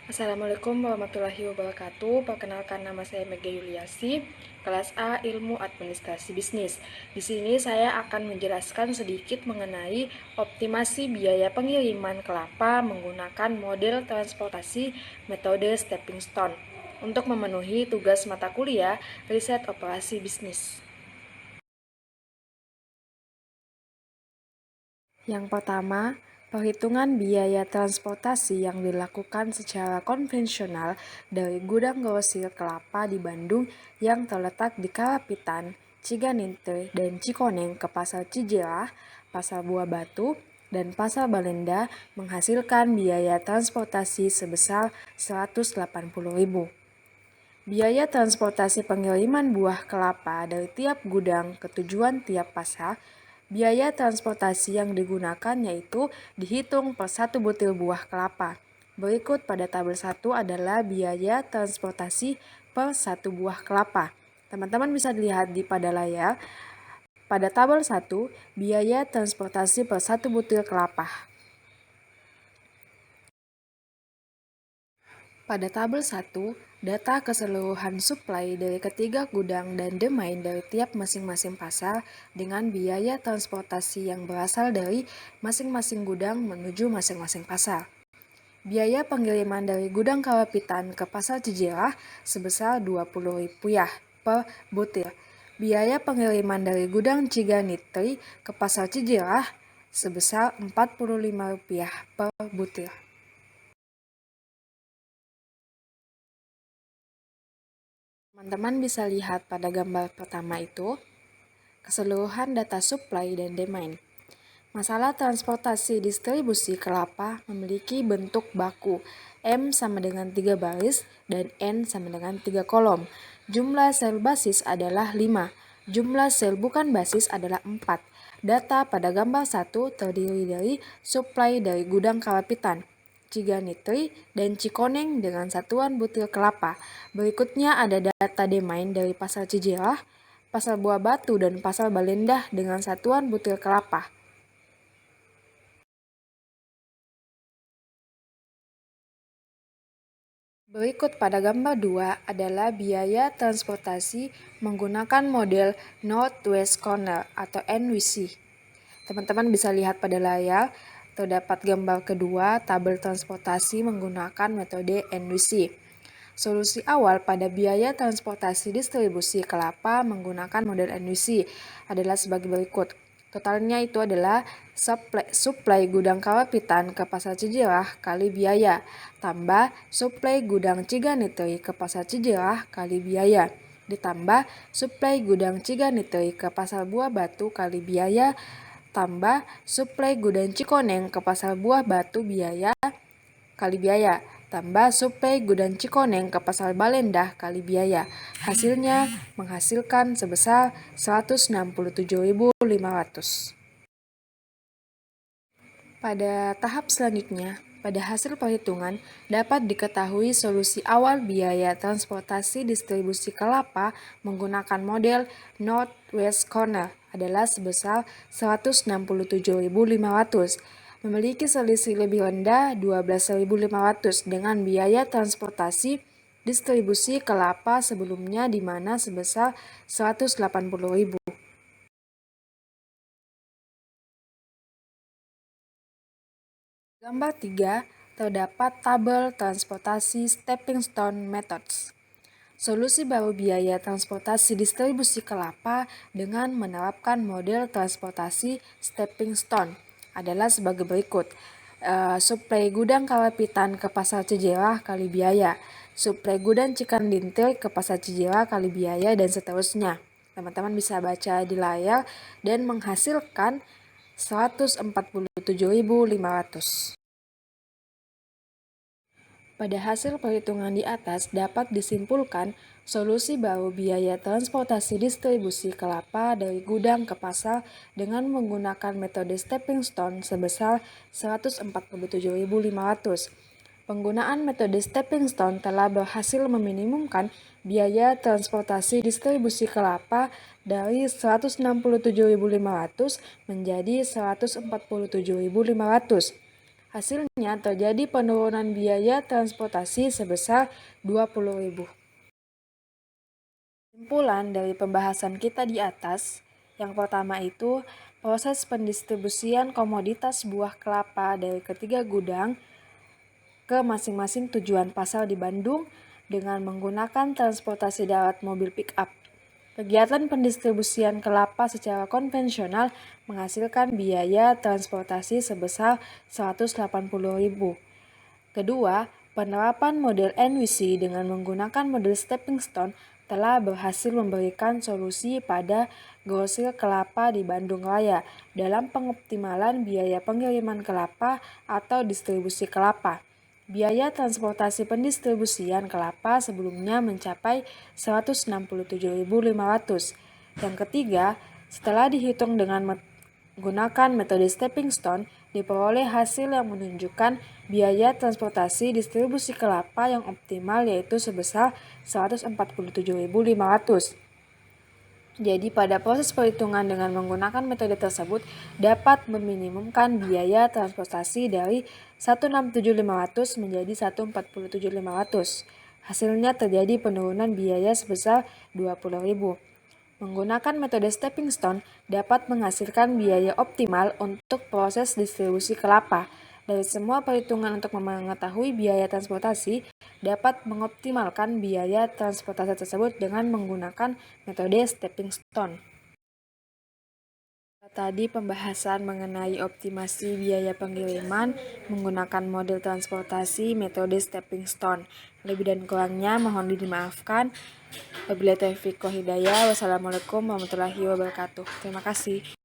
Assalamualaikum warahmatullahi wabarakatuh. Perkenalkan, nama saya Mega Yuliasi, kelas A Ilmu Administrasi Bisnis. Di sini saya akan menjelaskan sedikit mengenai optimasi biaya pengiriman kelapa menggunakan model transportasi metode stepping stone untuk memenuhi tugas mata kuliah riset operasi bisnis. Yang pertama, perhitungan biaya transportasi yang dilakukan secara konvensional dari gudang grosir kelapa di Bandung yang terletak di Karapitan, Ciganinte, dan Cikoneng ke Pasar Cijerah, Pasar Buah Batu, dan Pasar Balenda menghasilkan biaya transportasi sebesar Rp180.000. Biaya transportasi pengiriman buah kelapa dari tiap gudang ke tujuan tiap pasar. Biaya transportasi yang digunakan yaitu dihitung per satu butir buah kelapa. Berikut pada tabel 1 adalah biaya transportasi per satu buah kelapa. Teman-teman bisa dilihat pada layar. Pada tabel 1, biaya transportasi per satu butir kelapa. Pada tabel 1, data keseluruhan suplai dari ketiga gudang dan demand dari tiap masing-masing pasar dengan biaya transportasi yang berasal dari masing-masing gudang menuju masing-masing pasar. Biaya pengiriman dari gudang Karapitan ke Pasar Cijerah sebesar Rp20.000 per butir. Biaya pengiriman dari gudang Ciganitri ke Pasar Cijerah sebesar Rp45.000 per butir. Teman-teman bisa lihat pada gambar pertama itu, keseluruhan data supply dan demand. Masalah transportasi distribusi kelapa memiliki bentuk baku, M sama dengan 3 baris dan N sama dengan 3 kolom. Jumlah sel basis adalah 5, jumlah sel bukan basis adalah 4. Data pada gambar 1 terdiri dari supply dari gudang Karapitan, Ciganitri, dan Cikoneng dengan satuan butir kelapa. Berikutnya ada data demand dari Pasar Cijerah, Pasar Buah Batu, dan Pasar Balendah dengan satuan butir kelapa. Berikut pada gambar 2 adalah biaya transportasi menggunakan model Northwest Corner atau NWC. Teman-teman bisa lihat pada layar, terdapat gambar kedua tabel transportasi menggunakan metode NWC. Solusi awal pada biaya transportasi distribusi kelapa menggunakan model NWC adalah sebagai berikut. Totalnya itu adalah suplai gudang Karapitan ke Pasar Cijerah kali biaya, tambah suplai gudang Ciganitri ke Pasar Cijerah kali biaya, ditambah suplai gudang Ciganitri ke Pasar Buah Batu kali biaya, tambah suplai gudang Cikoneng ke Pasar Buah Batu biaya kali biaya, tambah suplai gudang Cikoneng ke Pasar Balendah kali biaya. Hasilnya menghasilkan sebesar Rp167.500. Pada tahap selanjutnya, pada hasil perhitungan dapat diketahui solusi awal biaya transportasi distribusi kelapa menggunakan model Northwest Corner adalah sebesar Rp167.500. Memiliki selisih lebih rendah Rp12.500 dengan biaya transportasi distribusi kelapa sebelumnya di mana sebesar Rp180.000. Gambar 3 terdapat tabel transportasi stepping stone methods. Solusi baru biaya transportasi distribusi kelapa dengan menerapkan model transportasi stepping stone adalah sebagai berikut. Suplai gudang Karapitan ke Pasar Cijerah kali biaya, suplai gudang Cikanlintir ke Pasar Cijerah kali biaya, dan seterusnya. Teman-teman bisa baca di layar dan menghasilkan Rp147.500. Pada hasil perhitungan di atas dapat disimpulkan solusi baru biaya transportasi distribusi kelapa dari gudang ke pasar dengan menggunakan metode stepping stone sebesar Rp147.500. Penggunaan metode stepping stone telah berhasil meminimumkan biaya transportasi distribusi kelapa dari Rp167.500 menjadi Rp147.500. Hasilnya terjadi penurunan biaya transportasi sebesar 20.000. Kesimpulan dari pembahasan kita di atas, yang pertama itu proses pendistribusian komoditas buah kelapa dari ketiga gudang ke masing-masing tujuan pasar di Bandung dengan menggunakan transportasi darat mobil pick-up. Kegiatan pendistribusian kelapa secara konvensional menghasilkan biaya transportasi sebesar 180.000. Kedua, penerapan model NWC dengan menggunakan model stepping stone telah berhasil memberikan solusi pada grosir kelapa di Bandung Raya dalam pengoptimalan biaya pengiriman kelapa atau distribusi kelapa. Biaya transportasi pendistribusian kelapa sebelumnya mencapai 167.500. Yang ketiga, setelah dihitung dengan menggunakan metode stepping stone, diperoleh hasil yang menunjukkan biaya transportasi distribusi kelapa yang optimal yaitu sebesar 147.500. Jadi pada proses perhitungan dengan menggunakan metode tersebut dapat meminimumkan biaya transportasi dari 167.500 menjadi 147.500. Hasilnya terjadi penurunan biaya sebesar 20.000. Menggunakan metode stepping stone dapat menghasilkan biaya optimal untuk proses distribusi kelapa. Dari semua perhitungan untuk mengetahui biaya transportasi, dapat mengoptimalkan biaya transportasi tersebut dengan menggunakan metode stepping stone. Tadi pembahasan mengenai optimasi biaya pengiriman menggunakan model transportasi metode stepping stone. Lebih dan kurangnya mohon dimaafkan. Wabillahi taufiq wal hidayah. Wassalamualaikum warahmatullahi wabarakatuh. Terima kasih.